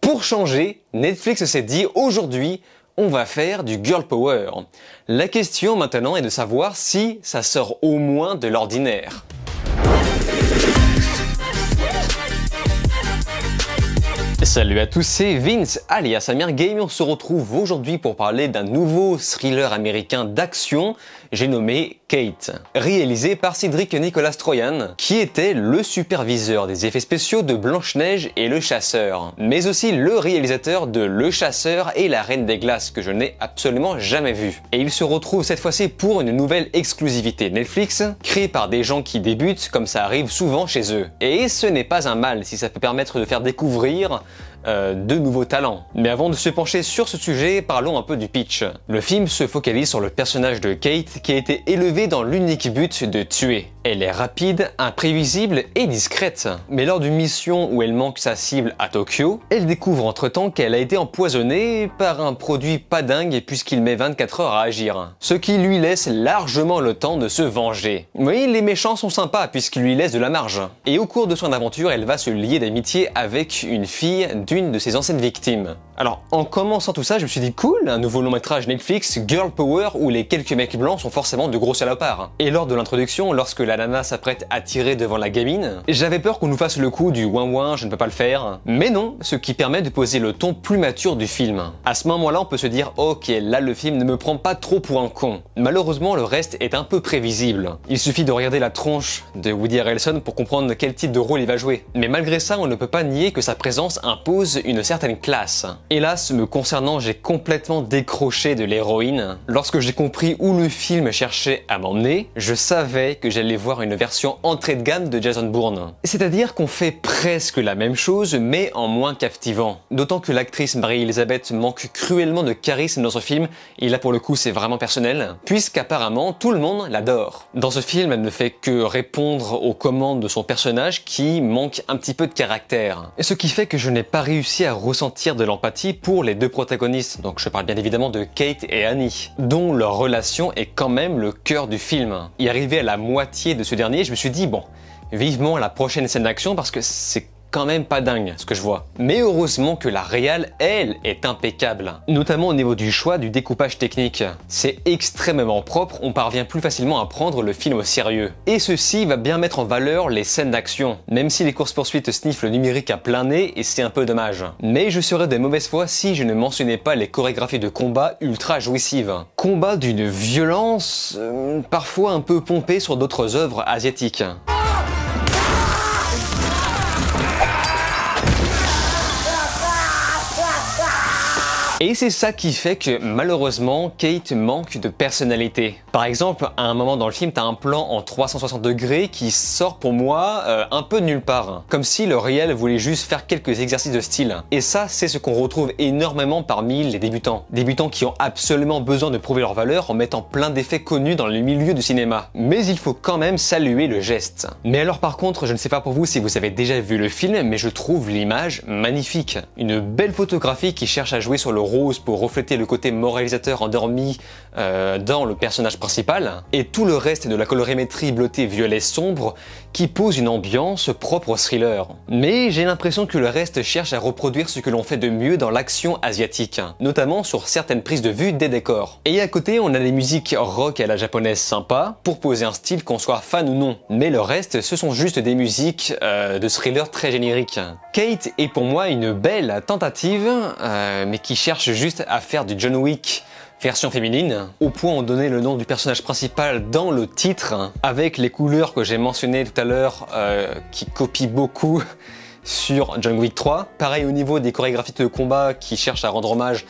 Pour changer, Netflix s'est dit aujourd'hui, on va faire du girl power. La question maintenant est de savoir si ça sort au moins de l'ordinaire. Salut à tous, c'est Vince alias Amir Game et on se retrouve aujourd'hui pour parler d'un nouveau thriller américain d'action, j'ai nommé Kate, réalisé par Cédric Nicolas Troyan, qui était le superviseur des effets spéciaux de Blanche-Neige et le Chasseur, mais aussi le réalisateur de Le Chasseur et La Reine des Glaces, que je n'ai absolument jamais vu. Et il se retrouve cette fois-ci pour une nouvelle exclusivité Netflix, créée par des gens qui débutent comme ça arrive souvent chez eux. Et ce n'est pas un mal si ça peut permettre de faire découvrir de nouveaux talents. Mais avant de se pencher sur ce sujet, parlons un peu du pitch. Le film se focalise sur le personnage de Kate qui a été élevé dans l'unique but de tuer. Elle est rapide, imprévisible et discrète. Mais lors d'une mission où elle manque sa cible à Tokyo, elle découvre entre-temps qu'elle a été empoisonnée par un produit pas dingue puisqu'il met 24 heures à agir. Ce qui lui laisse largement le temps de se venger. Oui, les méchants sont sympas puisqu'ils lui laissent de la marge. Et au cours de son aventure, elle va se lier d'amitié avec une fille d'une de ses anciennes victimes. Alors, en commençant tout ça, je me suis dit cool, un nouveau long métrage Netflix, Girl Power, où les quelques mecs blancs sont forcément de gros salopards. Et lors de l'introduction, lorsque la nana s'apprête à tirer devant la gamine, j'avais peur qu'on nous fasse le coup du ouin je ne peux pas le faire. Mais non, ce qui permet de poser le ton plus mature du film. À ce moment-là, on peut se dire ok, là le film ne me prend pas trop pour un con. Malheureusement, le reste est un peu prévisible. Il suffit de regarder la tronche de Woody Harrelson pour comprendre quel type de rôle il va jouer. Mais malgré ça, on ne peut pas nier que sa présence impose une certaine classe. Hélas, me concernant, j'ai complètement décroché de l'héroïne. Lorsque j'ai compris où le film cherchait à m'emmener, je savais que j'allais voir une version entrée de gamme de Jason Bourne. C'est-à-dire qu'on fait presque la même chose, mais en moins captivant. D'autant que l'actrice Marie-Elisabeth manque cruellement de charisme dans ce film, et là pour le coup c'est vraiment personnel, puisqu'apparemment tout le monde l'adore. Dans ce film, elle ne fait que répondre aux commandes de son personnage qui manque un petit peu de caractère. Et ce qui fait que je n'ai pas réussi à ressentir de l'empathie pour les deux protagonistes, donc je parle bien évidemment de Kate et Annie, dont leur relation est quand même le cœur du film. Et arrivé à la moitié de ce dernier, je me suis dit bon, vivement la prochaine scène d'action parce que c'est quand même pas dingue ce que je vois. Mais heureusement que la réal, elle, est impeccable. Notamment au niveau du choix du découpage technique. C'est extrêmement propre, on parvient plus facilement à prendre le film au sérieux. Et ceci va bien mettre en valeur les scènes d'action, même si les courses-poursuites sniffent le numérique à plein nez et c'est un peu dommage. Mais je serais de mauvaise foi si je ne mentionnais pas les chorégraphies de combat ultra jouissives. Combat d'une violence parfois un peu pompée sur d'autres œuvres asiatiques. Et c'est ça qui fait que malheureusement Kate manque de personnalité. Par exemple, à un moment dans le film, t'as un plan en 360 degrés qui sort pour moi un peu de nulle part. Comme si le réel voulait juste faire quelques exercices de style. Et ça, c'est ce qu'on retrouve énormément parmi les débutants. Débutants qui ont absolument besoin de prouver leur valeur en mettant plein d'effets connus dans le milieu du cinéma. Mais il faut quand même saluer le geste. Mais alors par contre, je ne sais pas pour vous si vous avez déjà vu le film, mais je trouve l'image magnifique. Une belle photographie qui cherche à jouer sur le rose pour refléter le côté moralisateur endormi dans le personnage principal, et tout le reste de la colorimétrie bleutée violet sombre qui pose une ambiance propre au thriller. Mais j'ai l'impression que le reste cherche à reproduire ce que l'on fait de mieux dans l'action asiatique, notamment sur certaines prises de vue des décors. Et à côté, on a les musiques rock à la japonaise sympa, pour poser un style qu'on soit fan ou non. Mais le reste, ce sont juste des musiques de thriller très génériques. Kate est pour moi une belle tentative, mais qui cherche juste à faire du John Wick version féminine, au point on donnait le nom du personnage principal dans le titre, avec les couleurs que j'ai mentionnées tout à l'heure, qui copient beaucoup sur John Wick 3. Pareil au niveau des chorégraphies de combat qui cherchent à rendre hommage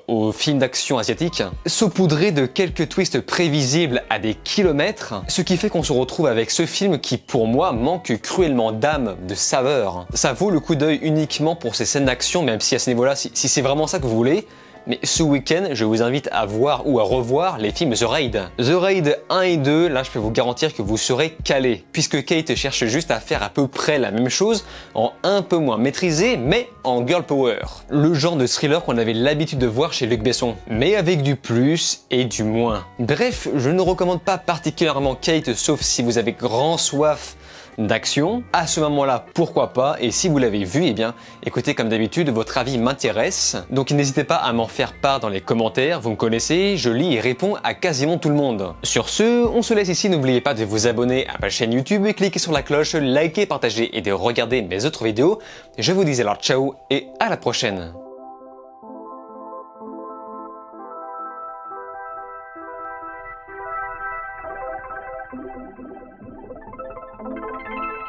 aux films d'action asiatiques, saupoudré de quelques twists prévisibles à des kilomètres, ce qui fait qu'on se retrouve avec ce film qui pour moi manque cruellement d'âme, de saveur. Ça vaut le coup d'œil uniquement pour ces scènes d'action, même si à ce niveau-là, si c'est vraiment ça que vous voulez, mais ce week-end, je vous invite à voir ou à revoir les films The Raid. The Raid 1 et 2, là je peux vous garantir que vous serez calés, puisque Kate cherche juste à faire à peu près la même chose, en un peu moins maîtrisé, mais en girl power. Le genre de thriller qu'on avait l'habitude de voir chez Luc Besson, mais avec du plus et du moins. Bref, je ne recommande pas particulièrement Kate, sauf si vous avez grand soif d'action. À ce moment-là, pourquoi pas, et si vous l'avez vu, eh bien, écoutez, comme d'habitude, votre avis m'intéresse, donc n'hésitez pas à m'en faire part dans les commentaires, vous me connaissez, je lis et réponds à quasiment tout le monde. Sur ce, on se laisse ici, n'oubliez pas de vous abonner à ma chaîne YouTube, cliquez sur la cloche, likez, partagez et de regarder mes autres vidéos. Je vous dis alors ciao et à la prochaine.